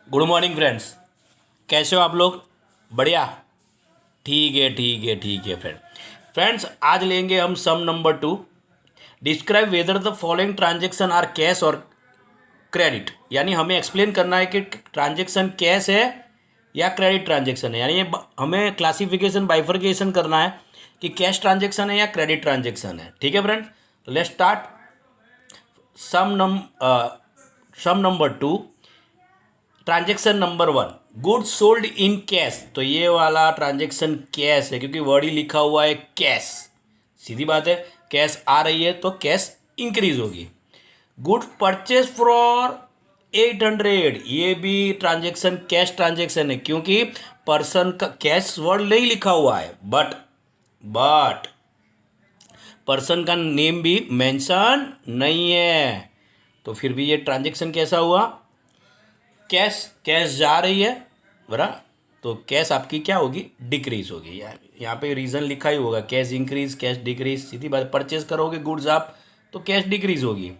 Good morning friends. कैसे हो आप लोग? बढ़िया। ठीक है फ्रेंड। फ्रेंड्स, आज लेंगे हम sum number 2। Describe whether the following transaction are cash और क्रेडिट। यानी हमें एक्सप्लेन करना है कि ट्रांजेक्शन कैश है या क्रेडिट ट्रांजेक्शन है। यानी हमें क्लासिफिकेशन बाइफर्केशन करना है कि कैश ट्रांजेक्शन है या क्रेडिट ट्रांजेक्शन है। ठीक है friend, let's start. Sum num sum number 2, transaction number 1, goods sold in cash. तो ये वाला ट्रांजेक्शन कैश है क्योंकि वर्ड ही लिखा हुआ है कैश। सीधी बात है, कैश आ रही है तो कैश इंक्रीज होगी। गुड परचेज फॉर 800, ये भी ट्रांजेक्शन कैश ट्रांजेक्शन है क्योंकि पर्सन का कैश वर्ड नहीं लिखा हुआ है, बट पर्सन का नेम भी मेंशन नहीं है। तो फिर भी ये ट्रांजेक्शन कैसा हुआ? कैश कैश जा रही है बराबर, तो कैश आपकी क्या होगी? डिक्रीज होगी। यहाँ पे रीज़न लिखा ही होगा, कैश इंक्रीज कैश डिक्रीज। सीधी बात, परचेज करोगे गुड्स आप तो कैश डिक्रीज होगी।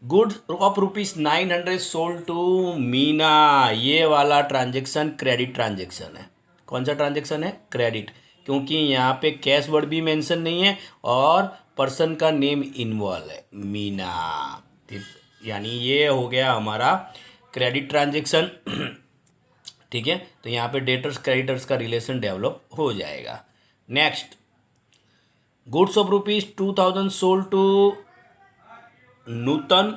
Goods of ₹900 sold to Meena, ये वाला ट्रांजेक्शन क्रेडिट ट्रांजेक्शन है। कौन सा ट्रांजेक्शन है? क्रेडिट, क्योंकि यहाँ पे कैश वर्ड भी मेंशन नहीं है और पर्सन का नेम इन्वॉल्व है, मीना। यानी ये हो गया हमारा क्रेडिट ट्रांजेक्शन। ठीक है, तो यहाँ पे डेटर्स क्रेडिटर्स का रिलेशन डेवलप हो जाएगा। Next, goods of ₹2000 sold to Nutan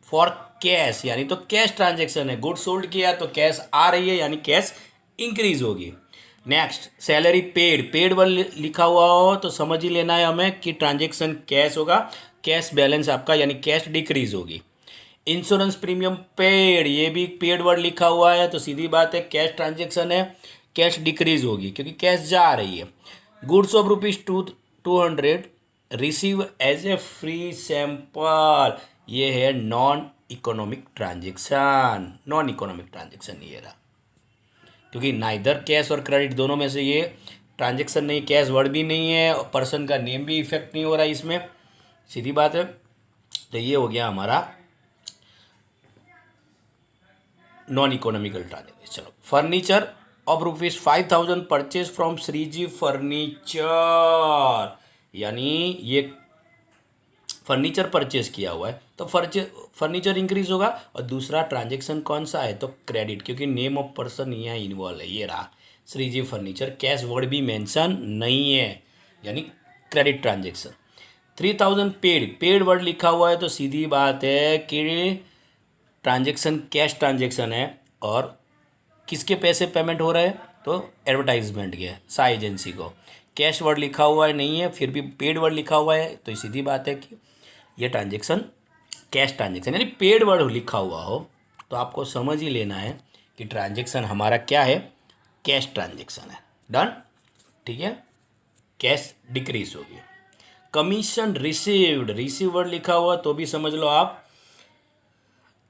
for cash, यानी तो कैश ट्रांजेक्शन है। गुड्स सोल्ड किया तो कैश आ रही है, यानी कैश इंक्रीज होगी। Next, salary paid, paid word लिखा हुआ हो तो समझ ही लेना है हमें कि ट्रांजेक्शन कैश होगा। कैश बैलेंस आपका यानी कैश डिक्रीज होगी। इंश्योरेंस प्रीमियम पेड, ये भी पेड वर्ड लिखा हुआ है तो सीधी बात है कैश ट्रांजेक्शन है, कैश डिक्रीज होगी क्योंकि कैश जा रही है। Goods of ₹200 receive as a free sample, ये है non economic transaction. Non economic transaction ये रहा, क्योंकि नाइदर कैश और क्रेडिट दोनों में से ये ट्रांजेक्शन नहीं, कैश वर्ड भी नहीं है और पर्सन का नेम भी इफेक्ट नहीं हो रहा है इसमें। सीधी बात है, तो ये हो गया हमारा नॉन इकोनॉमिकल ट्रांजेक्शन। चलो, furniture of ₹5000 purchase from Shriji furniture, यानी ये फर्नीचर परचेज किया हुआ है तो फर्नीचर इंक्रीज होगा। और दूसरा ट्रांजेक्शन कौन सा है? तो क्रेडिट, क्योंकि नेम ऑफ पर्सन यहाँ इन्वॉल्व है, ये रहा श्रीजी फर्नीचर। कैश वर्ड भी मेंशन नहीं है, यानी credit transaction. 3000 paid, paid word लिखा हुआ है तो सीधी बात है कि ट्रांजेक्शन कैश ट्रांजेक्शन है। और किसके पैसे पेमेंट हो रहे हैं? तो एडवर्टाइजमेंट के, सा एजेंसी को। कैश वर्ड लिखा हुआ है नहीं है, फिर भी पेड वर्ड लिखा हुआ है तो सीधी बात है कि ये ट्रांजेक्शन कैश ट्रांजेक्शन, यानी पेड वर्ड लिखा हुआ हो तो आपको समझ ही लेना है कि ट्रांजेक्शन हमारा क्या है? कैश ट्रांजेक्शन है। डन? ठीक है, कैश डिक्रीज होगी। कमीशन रिसीव्ड, रिसीव वर्ड लिखा हुआ तो भी समझ लो आप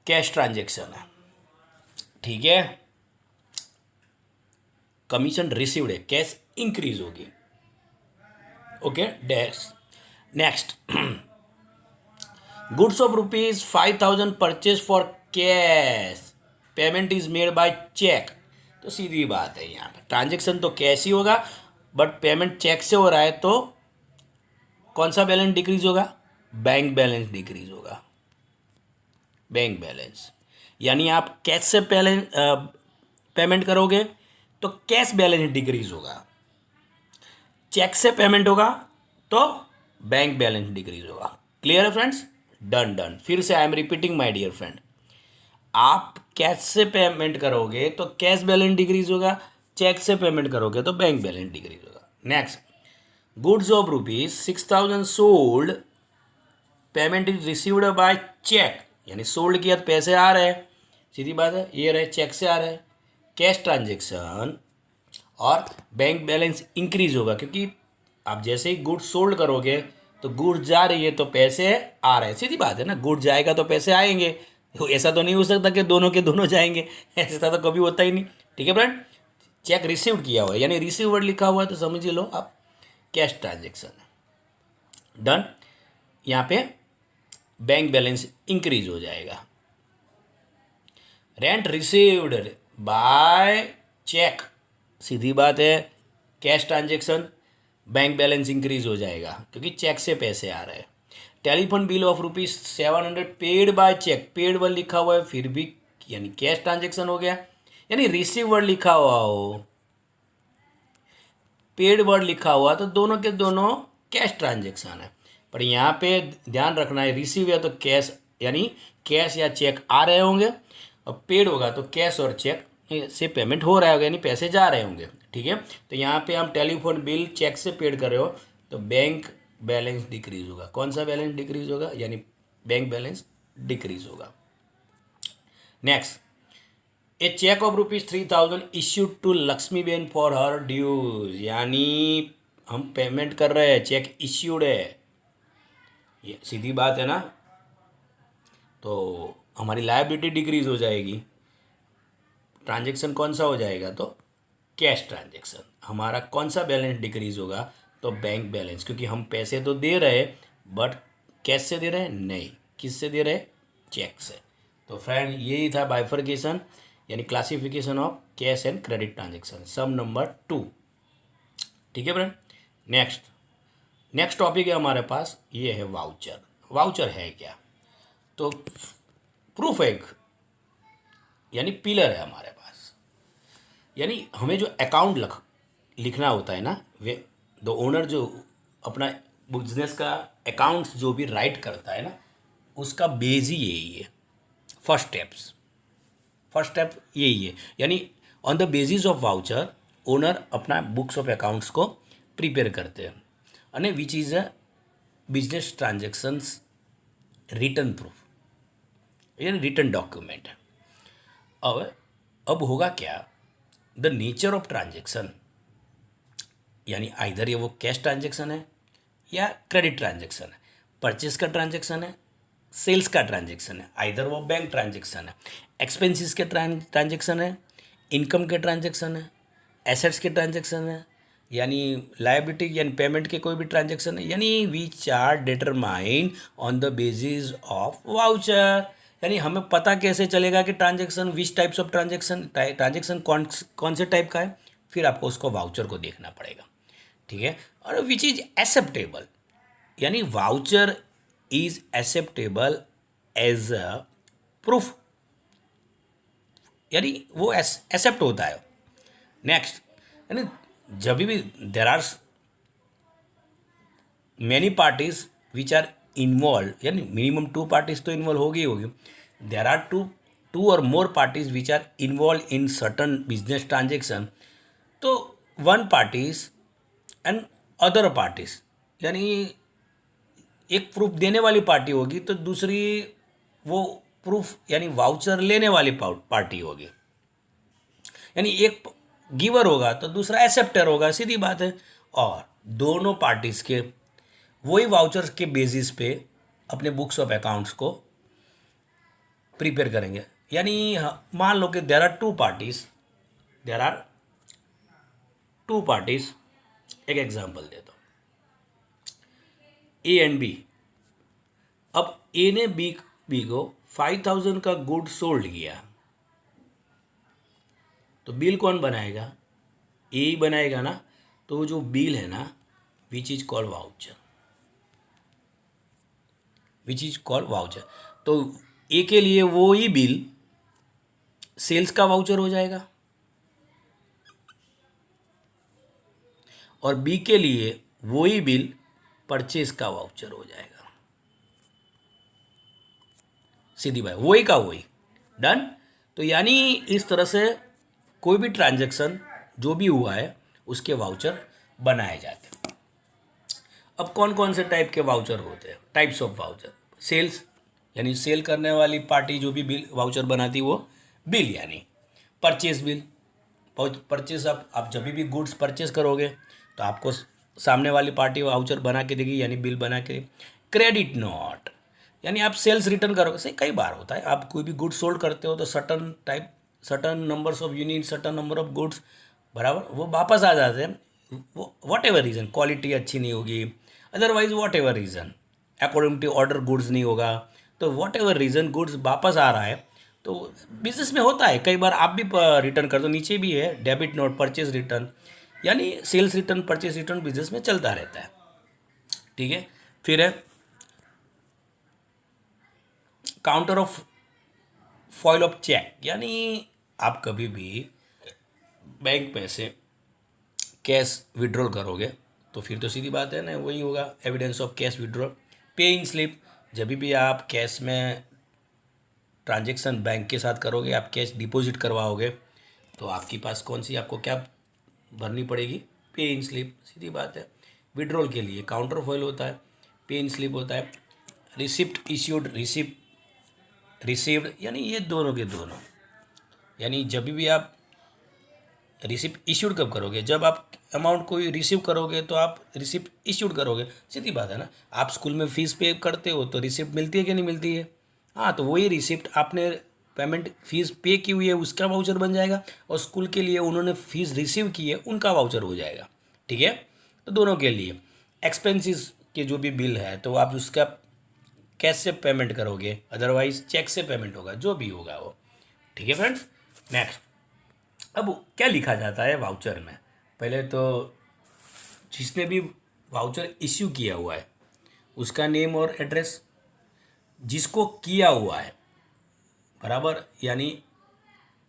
कैश ट्रांजेक्शन है। ठीक है, कमीशन रिसीव्ड है, कैश इंक्रीज होगी। Okay, dash. Next, goods of ₹5000 purchase for cash, payment is made by cheque. तो सीधी बात है, यहाँ पे ट्रांजेक्शन तो कैश ही होगा बट पेमेंट चेक से हो रहा है तो कौन सा बैलेंस डिक्रीज होगा? बैंक बैलेंस डिक्रीज होगा। बैंक बैलेंस, यानी आप कैश से पेमेंट करोगे तो कैश बैलेंस डिक्रीज होगा। चेक से पेमेंट होगा तो बैंक बैलेंस डिक्रीज होगा। क्लियर है फ्रेंड्स? Done done. फिर से I am repeating my dear friend, आप कैश से पेमेंट करोगे तो कैश बैलेंस डिक्रीज होगा, चेक से पेमेंट करोगे तो बैंक बैलेंस डिक्रीज होगा। Next, goods of ₹6000 sold, payment is received by cheque, यानी सोल्ड किया तो पैसे आ रहे हैं। सीधी बात है, ये रहे चेक से आ रहे हैं। कैश ट्रांजेक्शन और बैंक बैलेंस इंक्रीज होगा क्योंकि आप जैसे ही गुड्स सोल्ड करोगे तो गुड्स जा रही है तो पैसे आ रहे हैं। सीधी बात है ना, गुड्स जाएगा तो पैसे आएंगे। तो ऐसा तो नहीं हो सकता कि दोनों के दोनों जाएंगे, ऐसा तो कभी होता ही नहीं। ठीक है फ्रेंड, चेक रिसीव्ड किया हुआ है यानी रिसीव वर्ड लिखा हुआ है तो समझ लो आप कैश ट्रांजेक्शन है। डन, यहाँ पे बैंक बैलेंस इंक्रीज हो जाएगा। रेंट रिसीव्ड बाय चेक, सीधी बात है, cash transaction bank balance increase हो जाएगा क्योंकि चेक से पैसे आ रहे हैं। Telephone bill of ₹700 paid by cheque, paid word लिखा हुआ है फिर भी यानी कैश ट्रांजेक्शन हो गया, यानी रिसीव वर्ड लिखा हुआ हो, पेड वर्ड लिखा हुआ तो दोनों के दोनों कैश ट्रांजेक्शन है। पर यहाँ पे ध्यान रखना है रिसीव है तो कैश यानी कैश या चेक आ रहे होंगे, और पेड होगा तो कैश और चेक से पेमेंट हो रहा होगा यानी पैसे जा रहे होंगे। ठीक है, तो यहाँ पे हम टेलीफोन बिल चेक से पेड कर रहे हो तो बैंक बैलेंस डिक्रीज होगा। कौन सा बैलेंस डिक्रीज होगा? यानी बैंक बैलेंस डिक्रीज होगा। Next, a cheque of ₹3000 issued to Lakshmi ben for her dues, यानी हम पेमेंट कर रहे हैं, चेक इश्यूड है, ये सीधी बात है ना, तो हमारी लायबिलिटी डिक्रीज हो जाएगी। ट्रांजेक्शन कौन सा हो जाएगा? तो कैश ट्रांजेक्शन। हमारा कौन सा बैलेंस डिक्रीज होगा? तो बैंक बैलेंस, क्योंकि हम पैसे तो दे रहे बट कैश से दे रहे हैं नहीं, किस से दे रहे? चेक से। तो फ्रेंड यही था बाइफर्केशन यानी classification of cash and credit transaction, sum number 2। ठीक है फ्रेंड, नेक्स्ट टॉपिक है हमारे पास, ये है वाउचर। वाउचर है क्या? तो प्रूफ एक यानी पिलर है हमारे पास, यानी हमें जो अकाउंट लिखना होता है ना, वे द ओनर जो अपना बिजनेस का अकाउंट्स जो भी राइट करता है ना, उसका बेस ही यही है। फर्स्ट स्टेप यही है, यानी on the basis of voucher owner अपना बुक्स ऑफ अकाउंट्स को प्रिपेयर करते हैं અને which is a business transactions return proof, यानी रिटर्न डॉक्यूमेंट। अब होगा क्या, द नेचर ऑफ ट्रांजेक्शन, यानी आइधर ये वो कैश ट्रांजेक्शन है या क्रेडिट ट्रांजेक्शन है, परचेस का ट्रांजेक्शन है, सेल्स का ट्रांजेक्शन है, आइधर वो बैंक ट्रांजेक्शन है, एक्सपेंसेस के ट्रांजेक्शन है, इनकम के ट्रांजेक्शन है, एसेट्स के ट्रांजेक्शन है, यानी लायबिलिटी यानी पेमेंट के कोई भी ट्रांजेक्शन है, यानी which are determined on the basis of voucher. यानी हमें पता कैसे चलेगा कि transaction which types of transaction कौन से टाइप का है, फिर आपको उसको वाउचर को देखना पड़ेगा। ठीक है, और विच इज एक्सेप्टेबल, यानी voucher is acceptable as a proof, यानी वो एक्सेप्ट होता है। नेक्स्ट, यानी जब भी there are many parties which are involve, यानी मिनिमम 2 पार्टीज तो इन्वॉल्व होगी, there are two or more parties which are involve in certain business transaction, तो 1 पार्टीज एंड अदर पार्टीज, यानी एक प्रूफ देने वाली पार्टी होगी तो दूसरी वो प्रूफ यानी वाउचर लेने वाली पार्टी होगी, यानी एक गिवर होगा तो दूसरा एक्सेप्टर होगा, सीधी बात है। और दोनों पार्टीज के वही वाउचर के बेसिस पे अपने बुक्स ऑफ अकाउंट्स को प्रिपेयर करेंगे। यानी मान लो कि देर आर टू पार्टीज, एक एग्जांपल देता हूँ, ए एंड बी। अब ए ने बी को 5000 का गुड सोल्ड किया, तो बिल कौन बनाएगा? ए ही बनाएगा ना, तो वो जो बिल है ना विच इज कॉल्ड वाउचर, तो ए के लिए वो ही बिल सेल्स का वाउचर हो जाएगा और बी के लिए वो ही बिल परचेज का वाउचर हो जाएगा। सीधी बात, वही का वही, डन। तो यानी इस तरह से कोई भी ट्रांजैक्शन जो भी हुआ है उसके वाउचर बनाए जाते हैं। अब कौन कौन से टाइप के वाउचर होते हैं? टाइप्स ऑफ वाउचर, सेल्स यानी सेल करने वाली पार्टी जो भी बिल वाउचर बनाती वो बिल, यानी परचेज बिल, परचेज आप जब भी गुड्स परचेज करोगे तो आपको सामने वाली पार्टी वाउचर बना के देगी यानी बिल बना के। क्रेडिट नोट यानी आप सेल्स रिटर्न करोगे, सही कई बार होता है, आप कोई भी गुड्स सोल्ड करते हो तो certain numbers of unit, certain number of goods बराबर वो वापस आ जाते हैं, वो वॉट एवर रीज़न, क्वालिटी अच्छी नहीं होगी, otherwise whatever reason, according to order goods नहीं होगा, तो वॉट एवर रीज़न गुड्स वापस आ रहा है तो बिजनेस में होता है, कई बार आप भी रिटर्न कर दो, नीचे भी है डेबिट नोट, परचेज रिटर्न, यानी sales return, purchase return business में चलता रहता है। ठीक है, फिर है counter of foil of cheque, यानी आप कभी भी बैंक में से कैश विड्रॉल करोगे तो फिर तो सीधी बात है ना, वही होगा evidence of cash withdrawal. Paying slip, जब भी आप कैश में ट्रांजेक्शन बैंक के साथ करोगे, आप कैश डिपॉजिट करवाओगे, तो आपके पास कौन सी आपको क्या भरनी पड़ेगी? पेइंग स्लिप, सीधी बात है। विड्रॉल के लिए काउंटर फॉइल होता है, पेइंग स्लिप होता है, रिसिप्ट इश्यूड, रिसीव्ड, यानी ये दोनों के दोनों, यानी जब भी आप रिसिप्ट इश्यूड कब करोगे? जब आप अमाउंट कोई रिसीव करोगे तो आप रिसिप्ट इश्यूड करोगे, सीधी बात है ना। आप स्कूल में फीस पे करते हो तो रिसिप्ट मिलती है कि नहीं मिलती है? हाँ, तो वही रिसिप्ट आपने पेमेंट फीस पे की हुई है उसका वाउचर बन जाएगा, और स्कूल के लिए उन्होंने फीस रिसीव की है उनका वाउचर हो जाएगा। ठीक है, तो दोनों के लिए एक्सपेंसेस के जो भी बिल है तो आप उसका कैश से पेमेंट करोगे, अदरवाइज चेक से पेमेंट होगा, जो भी होगा वो। ठीक है फ्रेंड्स, नेक्स्ट। अब क्या लिखा जाता है वाउचर में? पहले तो जिसने भी वाउचर इश्यू किया हुआ है उसका नेम और एड्रेस, जिसको किया हुआ है बराबर, यानी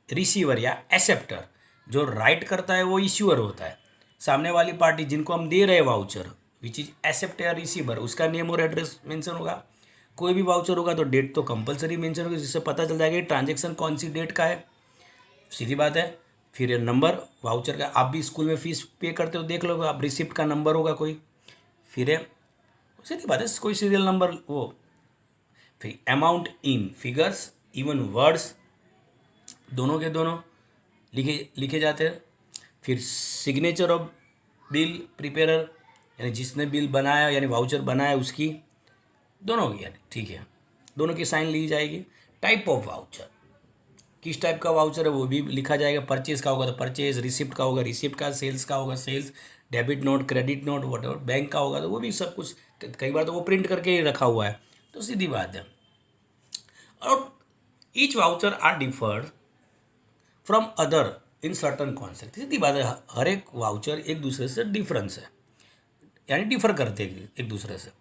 रिसीवर या एक्सेप्टर, जो राइट करता है वो इश्यूअर होता है, सामने वाली पार्टी जिनको हम दे रहे हैं वाउचर विच इज एक्सेप्टर या रिसीवर, उसका नेम और एड्रेस मेंशन होगा। कोई भी वाउचर होगा तो डेट तो कंपलसरी मेंशन होगी, जिससे पता चल जाएगा कि ट्रांजेक्शन कौन सी डेट का है, सीधी बात है। फिर नंबर वाउचर का, आप भी स्कूल में फीस पे करते हो देख लो, आप रिसिप्ट का नंबर होगा कोई, फिर है सीधी बात है कोई सीरियल नंबर वो। फिर amount in figures, even words, दोनों के दोनों लिखे लिखे जाते हैं। फिर सिग्नेचर ऑफ बिल प्रिपेयर, यानी जिसने बिल बनाया यानी वाउचर बनाया उसकी, दोनों की, यानी ठीक है, दोनों की साइन ली जाएगी। टाइप ऑफ वाउचर, किस टाइप का वाउचर है वो भी लिखा जाएगा। परचेज का होगा तो परचेज, रिसिप्ट का होगा रिसिप्ट का, सेल्स का होगा sales, debit note, credit note, what bank का होगा तो वो भी सब कुछ, कई बार तो वो प्रिंट करके ही रखा हुआ है, तो सीधी बात है। और each voucher are differed from other in certain concept, सीधी बात है, हर एक वाउचर एक दूसरे से डिफरेंस है, यानी डिफर करते हैं एक दूसरे से।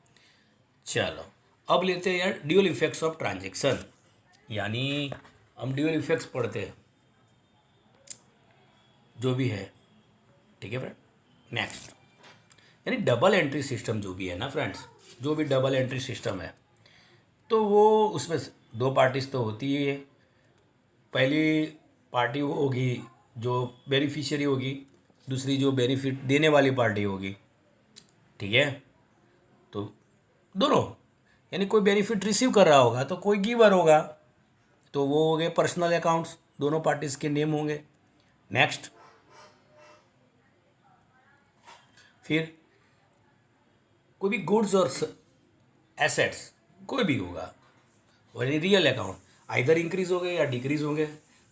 चलो अब लेते हैं यार ड्यूअल इफेक्ट्स ऑफ ट्रांजेक्शन, यानी हम ड्यूअल इफेक्ट्स पढ़ते हैं जो भी है। ठीक है फ्रेंड, नेक्स्ट, यानी डबल एंट्री सिस्टम जो भी है ना फ्रेंड्स, जो भी डबल एंट्री सिस्टम है तो वो उसमें दो पार्टीज तो होती ही है। पहली पार्टी वो होगी जो बेनिफिशियरी होगी, दूसरी जो बेनिफिट देने वाली पार्टी होगी। ठीक है, तो दोनों, यानी कोई बेनिफिट रिसीव कर रहा होगा तो कोई गिवर होगा, तो वो हो गए पर्सनल अकाउंट्स, दोनों पार्टीज के नेम होंगे। नेक्स्ट, फिर कोई भी गुड्स और एसेट्स कोई भी होगा, और रियल अकाउंट आइदर इंक्रीज होंगे या डिक्रीज होंगे।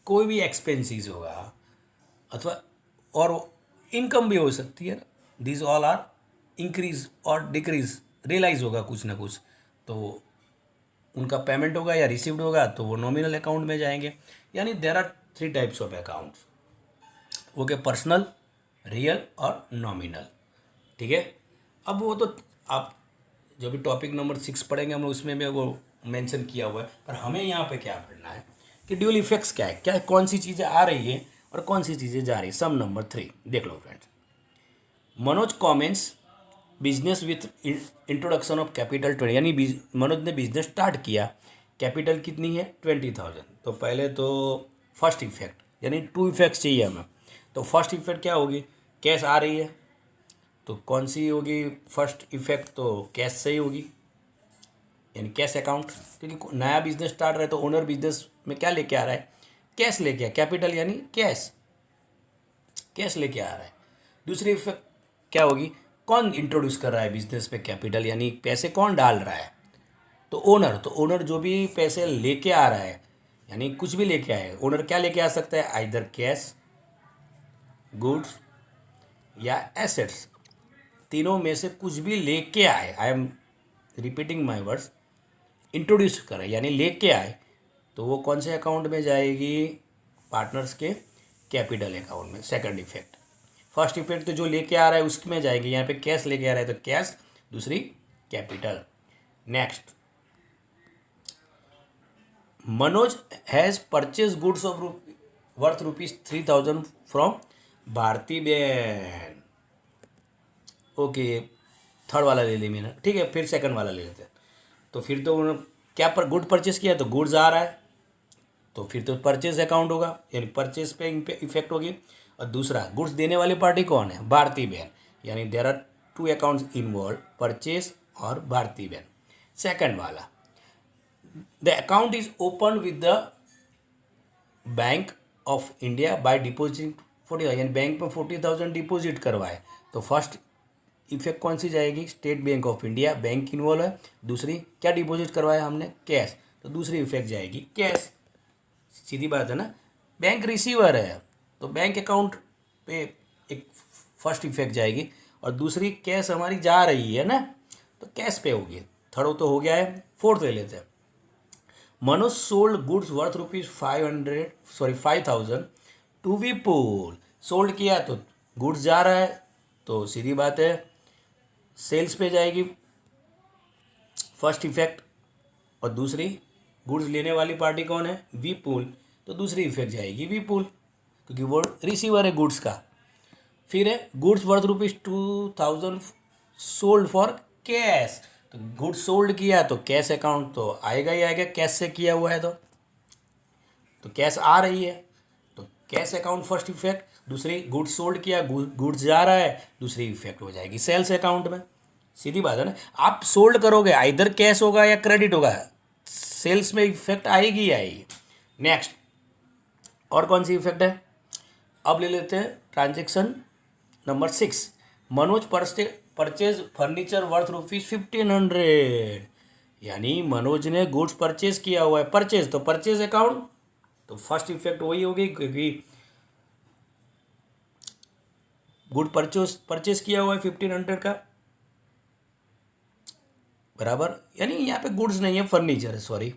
कोई भी एक्सपेंसेस होगा अथवा और इनकम भी हो सकती है, दिस ऑल आर इंक्रीज और डिक्रीज, रियलाइज होगा कुछ ना कुछ, तो उनका पेमेंट होगा या रिसीव्ड होगा तो वो नॉमिनल अकाउंट में जाएंगे। यानी there are 3 types of accounts, okay, personal, real और नॉमिनल। ठीक है, अब वो तो आप जो भी टॉपिक नंबर 6 पढ़ेंगे हम उसमें में वो मेंशन किया हुआ है, पर हमें यहाँ पे क्या पढ़ना है कि ड्यूअल इफेक्ट्स क्या है, क्या कौन सी चीज़ें आ रही है और कौन सी चीज़ें जा रही है। सम नंबर 3 देख लो friends. Manoj comments business with introduction of capital 20, यानी मनोज ने बिजनेस स्टार्ट किया, कैपिटल कितनी है 20,000। तो पहले तो फर्स्ट इफेक्ट, यानी 2 इफेक्ट्स चाहिए हमें, तो फर्स्ट इफेक्ट क्या होगी, कैश आ रही है, तो कौन सी होगी फर्स्ट इफेक्ट, तो कैश से ही होगी, यानी कैश अकाउंट, क्योंकि नया बिजनेस स्टार्ट रहा है तो ओनर बिजनेस में क्या लेके आ रहा है, कैश लेके आ, कैपिटल यानी कैश, कैश लेके आ रहा है। दूसरी इफेक्ट क्या होगी, कौन इंट्रोड्यूस कर रहा है बिजनेस पे कैपिटल, यानी पैसे कौन डाल रहा है, तो ओनर, तो ओनर जो भी पैसे लेके आ रहा है, यानी कुछ भी लेके आए, ओनर क्या लेके आ सकता है, आइदर कैश, गुड्स या एसेट्स, तीनों में से कुछ भी लेके आए, आई am repeating my words, introduce करें यानी लेके आए, तो वो कौन से अकाउंट में जाएगी, पार्टनर्स के कैपिटल अकाउंट में। Second effect. फर्स्ट इफेक्ट तो जो लेके आ रहा है उसमें जाएगी, यहाँ पे कैश लेके आ रहा है तो कैश, दूसरी capital. Next, Manoj has purchase goods of worth ₹3,000 from Bharti ben. Okay, third वाला ले ली मैंने, ठीक है। फिर सेकंड वाला ले लेते हैं। तो फिर तो उन्होंने क्या पर गुड परचेस किया, तो गुड्स आ रहा है, तो फिर तो परचेज अकाउंट होगा, यानी परचेज पे इफेक्ट होगी। और दूसरा, गुड्स देने वाली पार्टी कौन है, भारती बहन, यानी there are 2 accounts involve, purchase और भारती बहन। सेकंड वाला, the account is open with the bank of India by depositing 40,000, यानी बैंक में 40,000 डिपोजिट करवाए, तो फर्स्ट इफेक्ट कौन सी जाएगी, state bank of India, bank involve है। दूसरी, क्या डिपॉजिट करवाया हमने, कैश, तो दूसरी इफेक्ट जाएगी कैश। सीधी बात है ना। बैंक रिसीवर है तो बैंक अकाउंट पे एक फर्स्ट इफेक्ट जाएगी, और दूसरी कैश हमारी जा रही है ना, तो कैश पे होगी। थर्ड तो हो गया है, फोर्थ ले लेते हैं। Manoj sold goods worth ₹5,000 to Vipul. Sold किया तो गुड्स जा रहा है, तो सीधी बात है सेल्स पे जाएगी फर्स्ट इफेक्ट। और दूसरी, गुड्स लेने वाली पार्टी कौन है, विपुल, तो दूसरी इफेक्ट जाएगी विपुल, क्योंकि वो रिसीवर है गुड्स का। फिर है goods worth ₹2,000 sold for cash, तो गुड्स सोल्ड किया तो कैश अकाउंट तो आएगा ही आएगा, कैश से किया हुआ है तो कैश आ रही है, तो कैश अकाउंट फर्स्ट इफेक्ट। दूसरी, गुड्स सोल्ड किया, गुड्स जा रहा है, दूसरी इफेक्ट हो जाएगी सेल्स अकाउंट में। सीधी बात है ना। आप सोल्ड करोगे, आइदर कैश होगा या क्रेडिट होगा, सेल्स में इफेक्ट आएगी ही आएगी। नेक्स्ट, और कौन सी इफेक्ट है, अब ले लेते हैं transaction number 6। Manoj purchase furniture worth ₹1,500, यानी मनोज ने गुड्स परचेज किया हुआ है, परचेज तो परचेज अकाउंट, तो फर्स्ट इफेक्ट वही होगी, क्योंकि गुड परचेज किया हुआ है 1,500 का, बराबर, यानी यहाँ पे गुड्स नहीं है, फर्नीचर है, सॉरी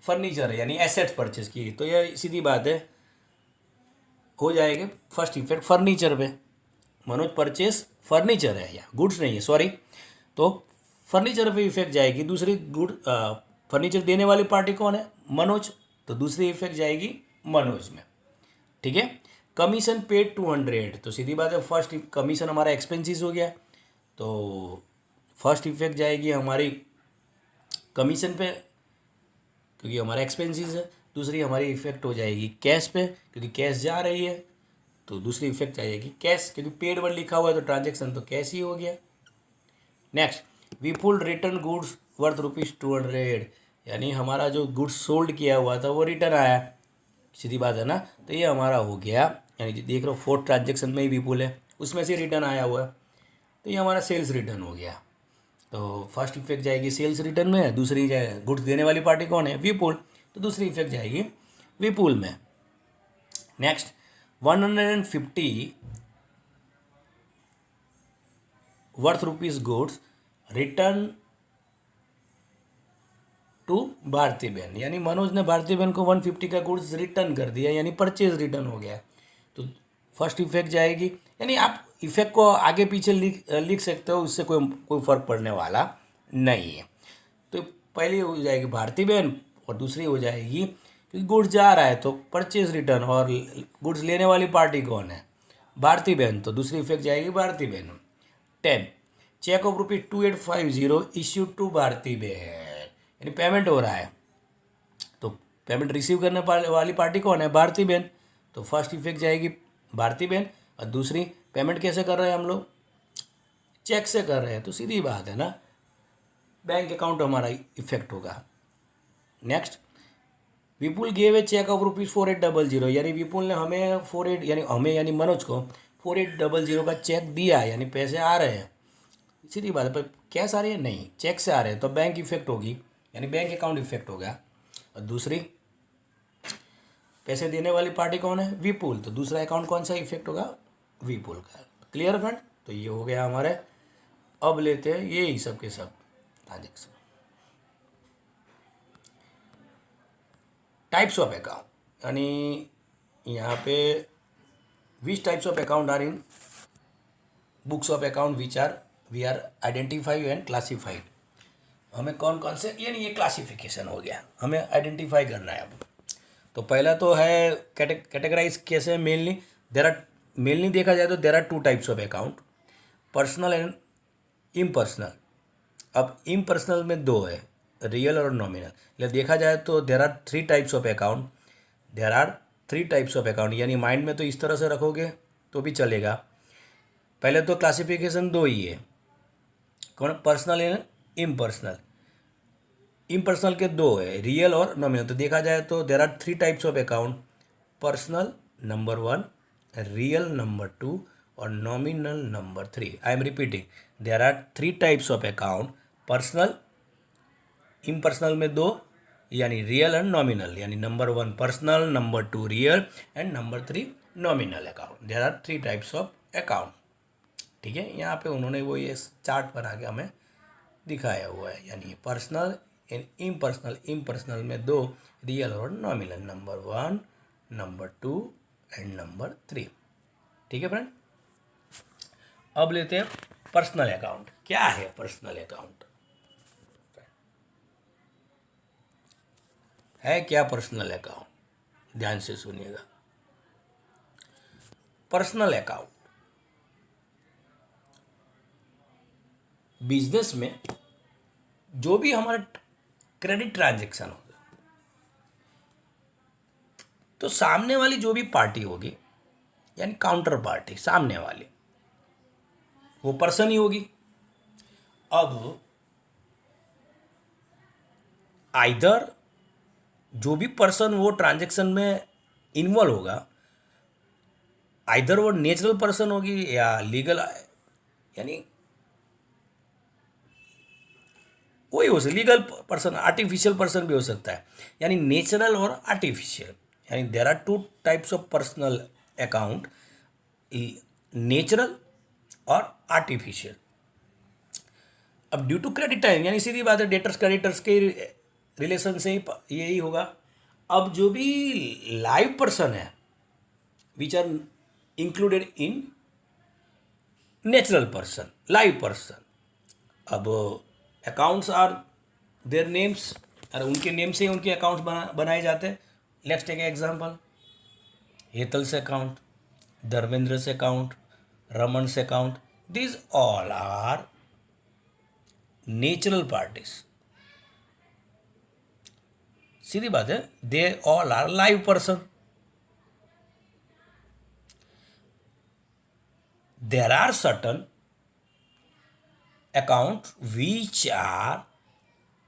फर्नीचर है, यानी एसेट्स परचेज की, तो यह सीधी बात है हो जाएगी फर्स्ट इफेक्ट फर्नीचर पे। मनोज परचेज फर्नीचर है, या गुड्स नहीं है, सॉरी, तो फर्नीचर पे इफेक्ट जाएगी। दूसरी, फर्नीचर देने वाली पार्टी कौन है, मनोज, तो दूसरी इफेक्ट जाएगी मनोज में, ठीक है। कमीशन पेड 200, तो सीधी बात है फर्स्ट कमीशन हमारा एक्सपेंसिस हो गया, तो फर्स्ट इफेक्ट जाएगी हमारी कमीशन पे, क्योंकि हमारा एक्सपेंसिस है। दूसरी हमारी इफेक्ट हो जाएगी कैश पे, क्योंकि कैश जा रही है, तो दूसरी इफेक्ट आएगी कैश, क्योंकि पेड वर्ड लिखा हुआ है तो ट्रांजेक्शन तो कैश ही हो गया। नेक्स्ट, विपुल रिटर्न गुड्स वर्थ ₹200, यानी हमारा जो गुड्स सोल्ड किया हुआ था वो रिटर्न आया, सीधी बात है ना। तो ये हमारा हो गया, यानी देख लो फोर्थ ट्रांजेक्शन में ही विपुल है, उसमें से रिटर्न आया हुआ है, तो ये हमारा सेल्स रिटर्न हो गया। तो फर्स्ट इफेक्ट जाएगी सेल्स रिटर्न में, दूसरी जाए गुड्स देने वाली पार्टी कौन है, विपुल, तो दूसरी इफेक्ट जाएगी विपुल में। Next, 150 worth rupees goods return to Bharti बहन, यानी मनोज ने भारती बहन को 150 का गुड्स रिटर्न कर दिया, यानी परचेज रिटर्न हो गया, तो फर्स्ट इफेक्ट जाएगी। यानी आप इफेक्ट को आगे पीछे लिख सकते हो, उससे कोई फर्क पड़ने वाला नहीं है। तो पहली हो जाएगी भारती बहन, और दूसरी हो जाएगी, क्योंकि गुड्स जा रहा है तो परचेज रिटर्न, और गुड्स लेने वाली पार्टी कौन है, भारती बहन, तो दूसरी इफेक्ट जाएगी भारती बहन। 10, cheque of ₹2850 issued to Bharti बहन, यानी पेमेंट हो रहा है, तो पेमेंट रिसीव करने वाली पार्टी कौन है, भारती बहन, तो फर्स्ट इफेक्ट जाएगी भारती बहन। और दूसरी, पेमेंट कैसे कर रहे हैं हम लोग, चेक से कर रहे हैं, तो सीधी बात है ना, बैंक अकाउंट हमारा इफेक्ट होगा। Next, Vipul gave a cheque of ₹4800, यानी विपुल ने हमें 48 यानी हमें यानी मनोज को 4800 का चेक दिया, यानी पैसे आ रहे हैं, सीधी बात है। पर कैश आ रही है, नहीं, चेक से आ रहे हैं, तो बैंक इफेक्ट होगी, यानी बैंक अकाउंट इफेक्ट होगा। और दूसरी, पैसे देने वाली पार्टी कौन है, विपुल, तो दूसरा अकाउंट कौन सा इफेक्ट होगा, विपुल का। क्लियर फ्रेंड, तो ये हो गया हमारे। अब लेते हैं ये ही सब के सब ट्रांजेक्शन। टाइप्स ऑफ अकाउंट, यानी यहाँ पे which types of account are in books of account which are we are identify and classified. हमें कौन कौन से, यानी ये क्लासिफिकेशन हो गया, हमें आइडेंटिफाई करना है अब। तो पहला तो है कैटेगराइज कैसे, मेनली देखा जाए तो there are two types of account, personal and impersonal. अब इम्पर्सनल में दो है, रियल और नॉमिनल। या देखा जाए तो there are three types of account, there are three types of account, यानी माइंड में तो इस तरह से रखोगे तो भी चलेगा। पहले तो क्लासिफिकेशन दो ही है, कौन, पर्सनल एंड इम्पर्सनल। इम्पर्सनल के दो है, रियल और नॉमिनल। तो देखा जाए तो there are three types of account, personal number 1, real number 2 और nominal number 3। I am repeating, there are three types of account, personal, impersonal में दो, यानी रियल एंड नॉमिनल, यानी number 1 personal, number 2 real and number 3 nominal account. There are three types of account. ठीक है, यहाँ पे उन्होंने वो ये चार्ट बना के हमें दिखाया हुआ है, यानी पर्सनल एंड इम्पर्सनल। इम्पर्सनल में दो, रियल और nominal, number 1, number 2 and number 3। ठीक है फ्रेंड, अब लेते हैं पर्सनल अकाउंट। क्या है पर्सनल अकाउंट, है क्या पर्सनल अकाउंट, ध्यान से सुनिएगा। पर्सनल अकाउंट बिजनेस में जो भी हमारा क्रेडिट ट्रांजैक्शन होगा, तो सामने वाली जो भी पार्टी होगी, यानी काउंटर पार्टी सामने वाली, वो पर्सन ही होगी। अब आइदर जो भी पर्सन वो ट्रांजैक्शन में इन्वॉल्व होगा, आइदर वो नेचुरल पर्सन होगी या लीगल, यानी कोई हो सकता, लीगल पर्सन, आर्टिफिशियल पर्सन भी हो सकता है, यानी नेचुरल और आर्टिफिशियल। यानी there are two types of personal account, natural और आर्टिफिशियल। अब ड्यू टू क्रेडिट टाइम, यानी सीधी बात है, डेटर्स क्रेडिटर्स के रिलेशन से ही यही होगा। अब जो भी लाइव पर्सन है which are included in natural person, live person, अब अकाउंट्स आर देयर नेम्स, और उनके नेम से ही उनके अकाउंट्स बनाए जाते हैं। लेट्स टेक एग्जांपल, हेतल से अकाउंट, धर्मेंद्र से अकाउंट, रमन से account, these all are natural parties. सीधी बात है, they all are live person. There are certain account which are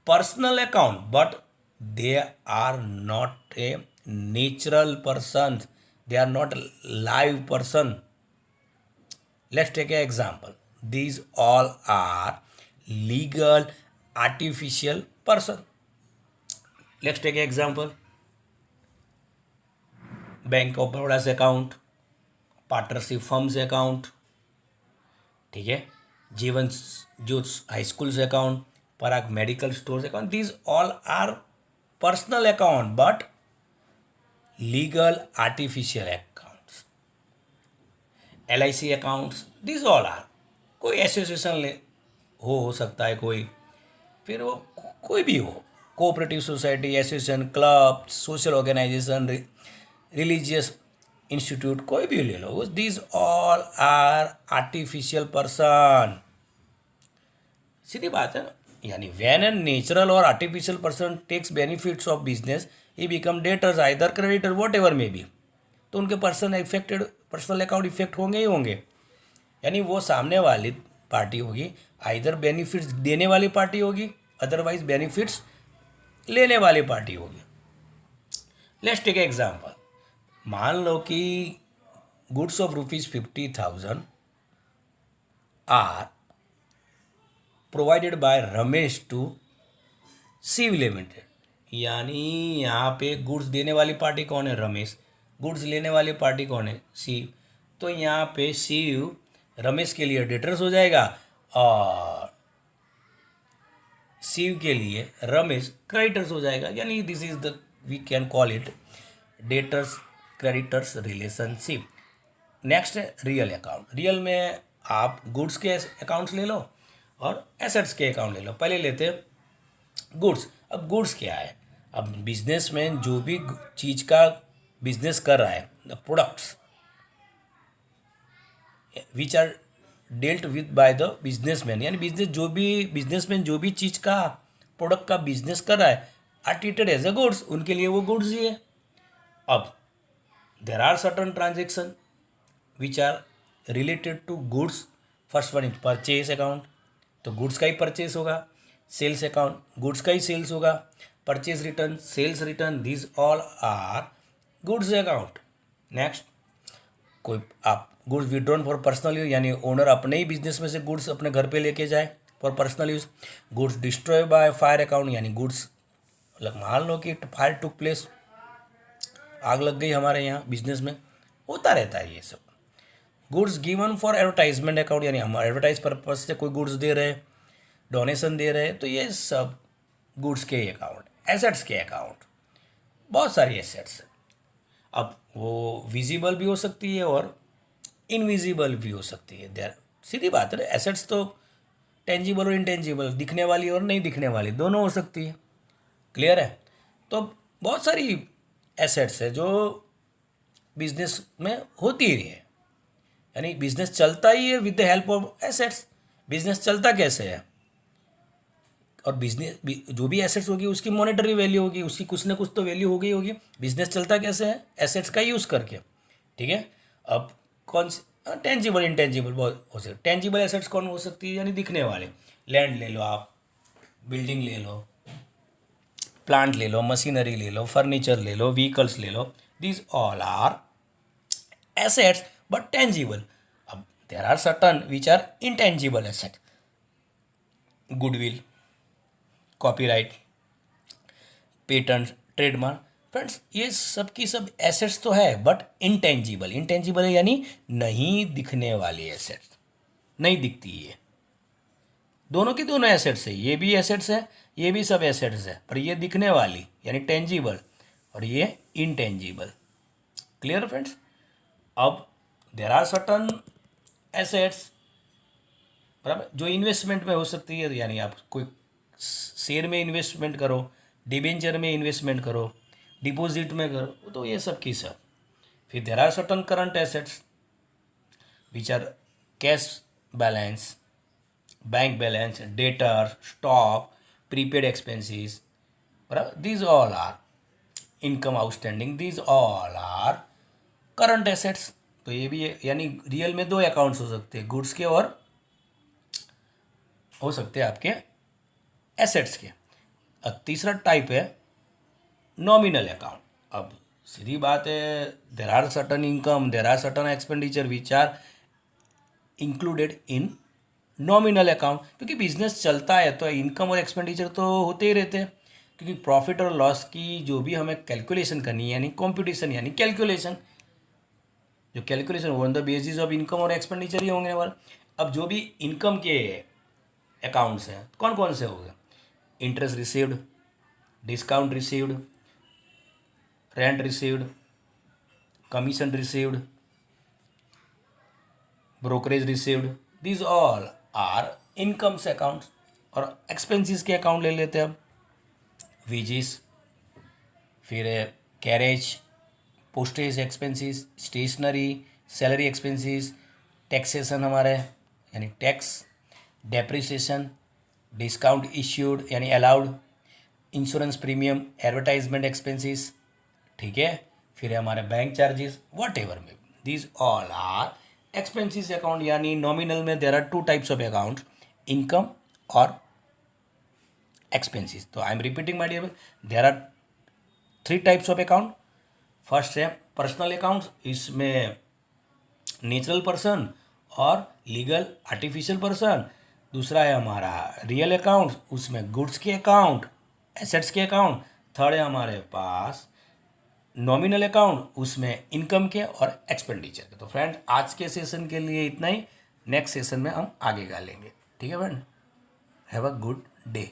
personal account but they are not a natural person, they are not a live person. Let's take an example, these all are legal artificial person. Let's take an example, bank of Baroda से account, partnership firm से account, ठीक है, जीवन जो high school से account, Parag medical store से account, these all are personal account but legal artificial accounts. LIC accounts, these all are, कोई association हो सकता है, कोई फिर वो कोई भी हो, cooperative society, association, club, social organisation, religious institute, कोई भी ले लो, these all are artificial person. सीधी बात है, यानी व्हेन एन नेचुरल और artificial person takes benefits of business, he become debtors, either creditor, whatever may be, तो उनके person affected, personal account effect होंगे ही होंगे। यानी वो सामने वाली पार्टी होगी, आइदर बेनिफिट्स देने वाली पार्टी होगी, अदरवाइज बेनिफिट्स लेने वाली पार्टी होगी। लेट्स टेक एग्जाम्पल, मान लो कि goods of ₹50,000 are provided by Ramesh to Shiv limited, यानी यहाँ पे गुड्स देने वाली पार्टी कौन है, रमेश, गुड्स लेने वाली पार्टी कौन है, शिव। तो यहाँ पे शिव रमेश के लिए डेटर्स हो जाएगा और शिव के लिए रमेश क्रेडिटर्स हो जाएगा, यानी this is the we can call it debtors creditors relationship. Next है रियल अकाउंट। रियल में आप गुड्स के अकाउंट्स ले लो और एसेट्स के अकाउंट ले लो। पहले लेते हैं गुड्स। अब गुड्स क्या है? अब बिजनेसमैन जो भी चीज़ का बिजनेस कर रहा है, the products which are dealt with by the businessman, यानी बिजनेसमैन जो भी चीज़ का प्रोडक्ट का बिजनेस कर रहा है are treated as a goods, उनके लिए वो गुड्स ही है। अब there are certain transaction which are related to goods. First one is purchase account, तो गुड्स का ही परचेज होगा। सेल्स अकाउंट, गुड्स का ही सेल्स होगा। Purchase return, sales return, this all are goods account. Next, कोई आप goods withdrawn for personal use, यानी ओनर अपने ही बिजनेस में से गुड्स अपने घर पे लेके जाए for personal use. Goods destroy by fire account, यानी गुड्स मान लो कि फायर टुक प्लेस, आग लग गई हमारे यहाँ बिजनेस में, होता रहता है ये सब। Goods given for advertisement account, यानी हम एडवर्टाइज पर्पज से कोई गुड्स दे रहे, डोनेशन दे रहे, तो ये सब गुड्स के अकाउंट। एसेट्स के अकाउंट, बहुत सारी एसेट्स है। अब वो विजिबल भी हो सकती है और इनविजिबल भी हो सकती है। देर सीधी बात है, एसेट्स तो टेंजिबल और इनटेंजिबल, दिखने वाली और नहीं दिखने वाली, दोनों हो सकती है। क्लियर है? तो बहुत सारी एसेट्स है जो बिजनेस में होती ही है, यानी बिजनेस चलता ही है with the help of assets. Business चलता कैसे है? और बिजनेस जो भी एसेट्स होगी उसकी मॉनेटरी वैल्यू होगी, उसकी कुछ ना कुछ तो वैल्यू होगी होगी। बिजनेस चलता कैसे है? एसेट्स का यूज़ करके। ठीक है। अब कौन सी टेंजिबल इंटेंजिबल बहुत हो सकते। टेंजिबल एसेट्स कौन हो सकती है? यानी दिखने वाले, लैंड ले लो आप, बिल्डिंग ले लो, प्लांट ले लो, मशीनरी ले लो, फर्नीचर ले लो, व्हीकल्स ले लो, these all are assets but tangible. अब there are certain which are intangible asset, goodwill, copyright, patent, trademark. Friends ये सब की सब एसेट्स तो है बट इंटेंजिबल। इंटेंजिबल है यानी नहीं दिखने वाली एसेट्स, नहीं दिखती है। दोनों की दोनों एसेट्स है, ये भी एसेट्स है, ये भी सब एसेट्स है, पर ये दिखने वाली यानी टेंजिबल और ये इंटेंजिबल। Clear friends? अब देर आर सर्टन एसेट्स, बराबर, जो इन्वेस्टमेंट में हो सकती है, यानी आप कोई शेयर में इन्वेस्टमेंट करो, डिबेंचर में इन्वेस्टमेंट करो, डिपॉजिट में करो, तो ये सब की सब। फिर there are certain current assets which are cash balance, bank balance, debtor, stock, prepaid expenses, बराबर, these all are income outstanding, these all are current assets. तो ये भी है, यानी रियल में दो अकाउंट्स हो सकते हैं, गुड्स के और हो सकते हैं आपके एसेट्स के। अब तीसरा टाइप है नॉमिनल अकाउंट। अब सीधी बात है, there are certain income, there are certain expenditure which are included in nominal account. क्योंकि बिजनेस चलता है तो इनकम और एक्सपेंडिचर तो होते ही रहते हैं, क्योंकि प्रॉफिट और लॉस की जो भी हमें कैलकुलेशन करनी है, यानी कॉम्पिटिशन यानी कैलकुलेशन, जो calculation on the basis of income और एक्सपेंडिचर ही होंगे वाला। अब जो भी इनकम के अकाउंट्स हैं कौन कौन से हो गए? Interest received, discount received, rent received, commission received, brokerage received, these all are incomes accounts. और एक्सपेंसेस के अकाउंट ले लेते हैं अब, वेजेस, फिर carriage, postage expenses, stationery, salary expenses, taxation हमारे यानी टैक्स, डेप्रिसिएशन, डिस्काउंट इश्यूड यानी allowed, insurance premium, advertisement expenses, ठीक है, फिर है हमारे बैंक चार्जेस, वट एवर में, these all are expenses account. यानी नॉमिनल में there are two types of account, income और एक्सपेंसेस। तो I am repeating my dear, there are three types of account. First है पर्सनल अकाउंट्स, इसमें natural person और legal artificial person. दूसरा है हमारा रियल अकाउंट, उसमें गुड्स के अकाउंट, एसेट्स के अकाउंट। थर्ड है हमारे पास नॉमिनल अकाउंट, उसमें इनकम के और एक्सपेंडिचर के। तो फ्रेंड आज के सेशन के लिए इतना ही, नेक्स्ट सेशन में हम आगे का लेंगे। ठीक है friend, have a good day.